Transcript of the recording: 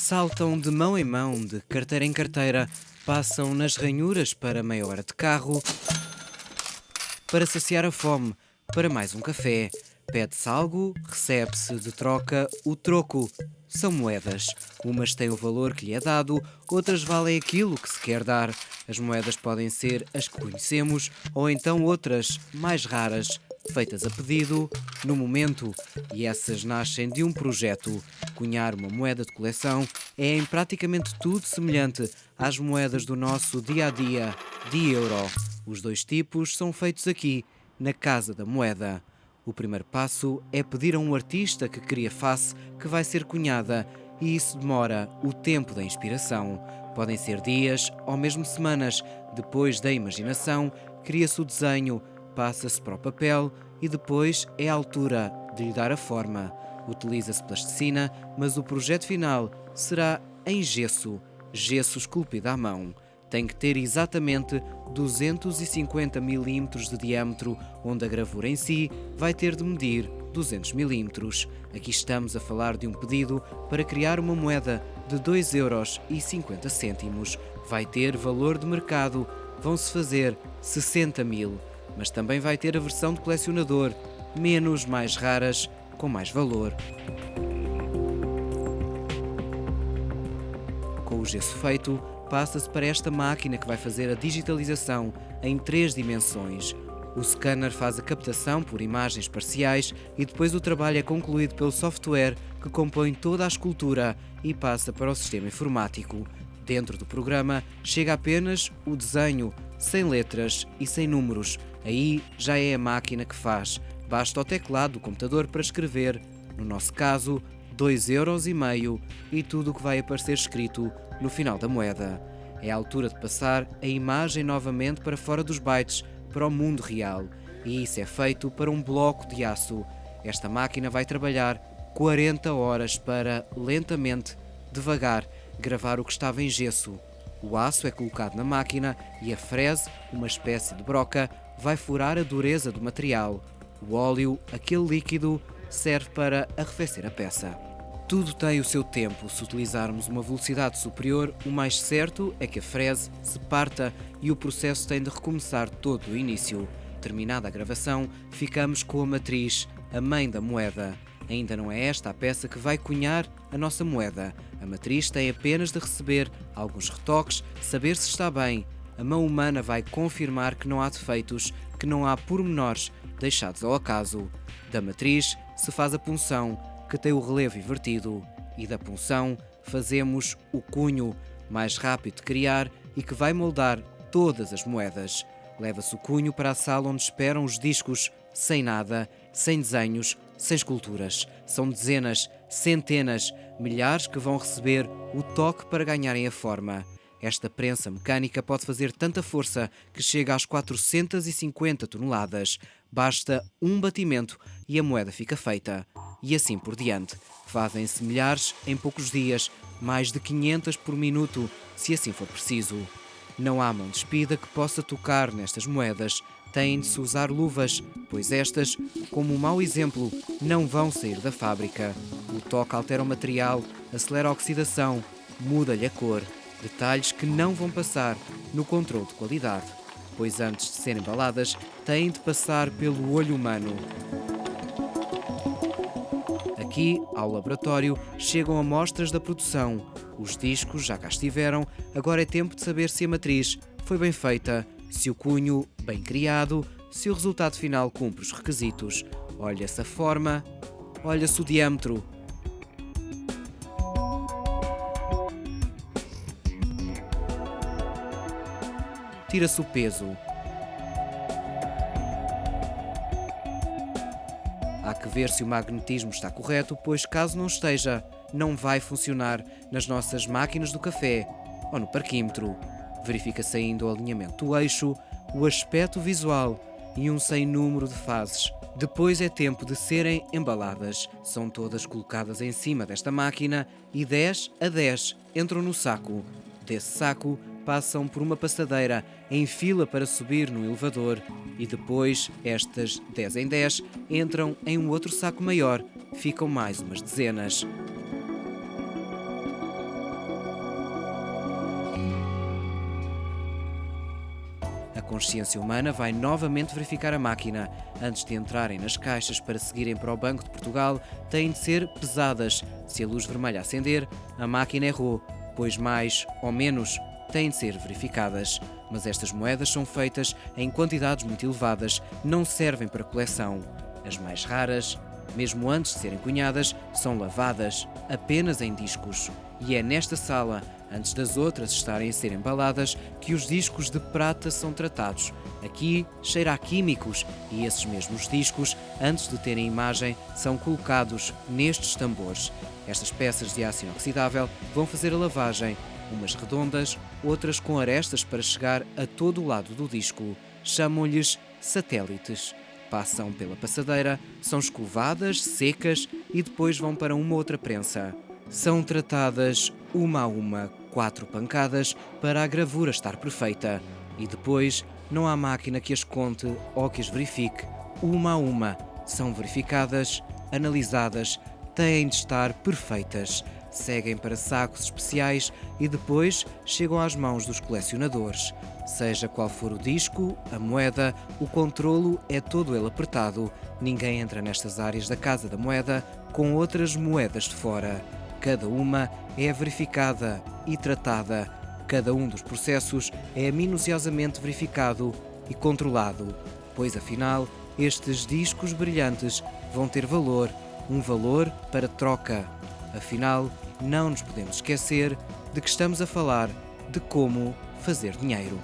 Saltam de mão em mão, de carteira em carteira, passam nas ranhuras para meia hora de carro, para saciar a fome, para mais um café. Pede-se algo, recebe-se de troca o troco. São moedas. Umas têm o valor que lhe é dado, outras valem aquilo que se quer dar. As moedas podem ser as que conhecemos ou então outras, mais raras, feitas a pedido, no momento. E essas nascem de um projeto. Cunhar uma moeda de coleção é em praticamente tudo semelhante às moedas do nosso dia-a-dia, de euro. Os dois tipos são feitos aqui, na Casa da Moeda. O primeiro passo é pedir a um artista que crie a face que vai ser cunhada, e isso demora o tempo da inspiração. Podem ser dias ou mesmo semanas. Depois da imaginação, cria-se o desenho, passa-se para o papel e depois é a altura de lhe dar a forma. Utiliza-se plasticina, mas o projeto final será em gesso, gesso esculpido à mão. Tem que ter exatamente 250 milímetros de diâmetro, onde a gravura em si vai ter de medir 200 milímetros. Aqui estamos a falar de um pedido para criar uma moeda de 2,50 €. Vai ter valor de mercado, vão-se fazer 60 mil, mas também vai ter a versão de colecionador, menos, mais raras, com mais valor. Com o gesso feito, passa-se para esta máquina que vai fazer a digitalização em 3 dimensões. O scanner faz a captação por imagens parciais e depois o trabalho é concluído pelo software que compõe toda a escultura e passa para o sistema informático. Dentro do programa chega apenas o desenho, sem letras e sem números. Aí já é a máquina que faz. Basta o teclado do computador para escrever, no nosso caso, 2,5 € e tudo o que vai aparecer escrito no final da moeda. É a altura de passar a imagem novamente para fora dos bytes, para o mundo real. E isso é feito para um bloco de aço. Esta máquina vai trabalhar 40 horas para, lentamente, devagar, gravar o que estava em gesso. O aço é colocado na máquina e a frese, uma espécie de broca, vai furar a dureza do material. O óleo, aquele líquido, serve para arrefecer a peça. Tudo tem o seu tempo. Se utilizarmos uma velocidade superior, o mais certo é que a frese se parta e o processo tem de recomeçar todo do início. Terminada a gravação, ficamos com a matriz, a mãe da moeda. Ainda não é esta a peça que vai cunhar a nossa moeda. A matriz tem apenas de receber alguns retoques, saber se está bem. A mão humana vai confirmar que não há defeitos, que não há pormenores deixados ao acaso. Da matriz se faz a punção, que tem o relevo invertido, e da punção fazemos o cunho, mais rápido de criar e que vai moldar todas as moedas. Leva-se o cunho para a sala onde esperam os discos, sem nada, sem desenhos, sem esculturas. São dezenas, centenas, milhares que vão receber o toque para ganharem a forma. Esta prensa mecânica pode fazer tanta força que chega às 450 toneladas. Basta um batimento e a moeda fica feita. E assim por diante. Fazem-se milhares em poucos dias, mais de 500 por minuto, se assim for preciso. Não há mão despida que possa tocar nestas moedas. Têm de se usar luvas, pois estas, como um mau exemplo, não vão sair da fábrica. O toque altera o material, acelera a oxidação, muda-lhe a cor. Detalhes que não vão passar no controle de qualidade, pois antes de serem embaladas, têm de passar pelo olho humano. Aqui, ao laboratório, chegam amostras da produção. Os discos já cá estiveram, agora é tempo de saber se a matriz foi bem feita, se o cunho bem criado, se o resultado final cumpre os requisitos. Olha-se a forma, olha-se o diâmetro. Tira-se o peso. Há que ver se o magnetismo está correto, pois caso não esteja, não vai funcionar nas nossas máquinas do café ou no parquímetro. Verifica-se ainda o alinhamento do eixo, o aspecto visual e um sem número de fases. Depois é tempo de serem embaladas. São todas colocadas em cima desta máquina e 10 a 10 entram no saco. Desse saco passam por uma passadeira em fila para subir no elevador e depois estas 10 em 10 entram em um outro saco maior. Ficam mais umas dezenas. consciência humana vai novamente verificar a máquina. Antes de entrarem nas caixas para seguirem para o Banco de Portugal, têm de ser pesadas. Se a luz vermelha acender, a máquina errou, pois mais ou menos têm de ser verificadas. Mas estas moedas são feitas em quantidades muito elevadas, não servem para coleção. As mais raras, mesmo antes de serem cunhadas, são lavadas apenas em discos. E é nesta sala, antes das outras estarem a ser embaladas, que os discos de prata são tratados. Aqui cheira a químicos e esses mesmos discos, antes de terem imagem, são colocados nestes tambores. Estas peças de aço inoxidável vão fazer a lavagem, umas redondas, outras com arestas para chegar a todo o lado do disco. Chamam-lhes satélites. Passam pela passadeira, são escovadas, secas e depois vão para uma outra prensa. São tratadas uma a uma, 4 pancadas, para a gravura estar perfeita. E depois não há máquina que as conte ou que as verifique. Uma a uma, são verificadas, analisadas, têm de estar perfeitas. Seguem para sacos especiais e depois chegam às mãos dos colecionadores. Seja qual for o disco, a moeda, o controlo é todo ele apertado. Ninguém entra nestas áreas da Casa da Moeda com outras moedas de fora. Cada uma é verificada e tratada. Cada um dos processos é minuciosamente verificado e controlado, pois afinal estes discos brilhantes vão ter valor, um valor para troca. Afinal, não nos podemos esquecer de que estamos a falar de como fazer dinheiro.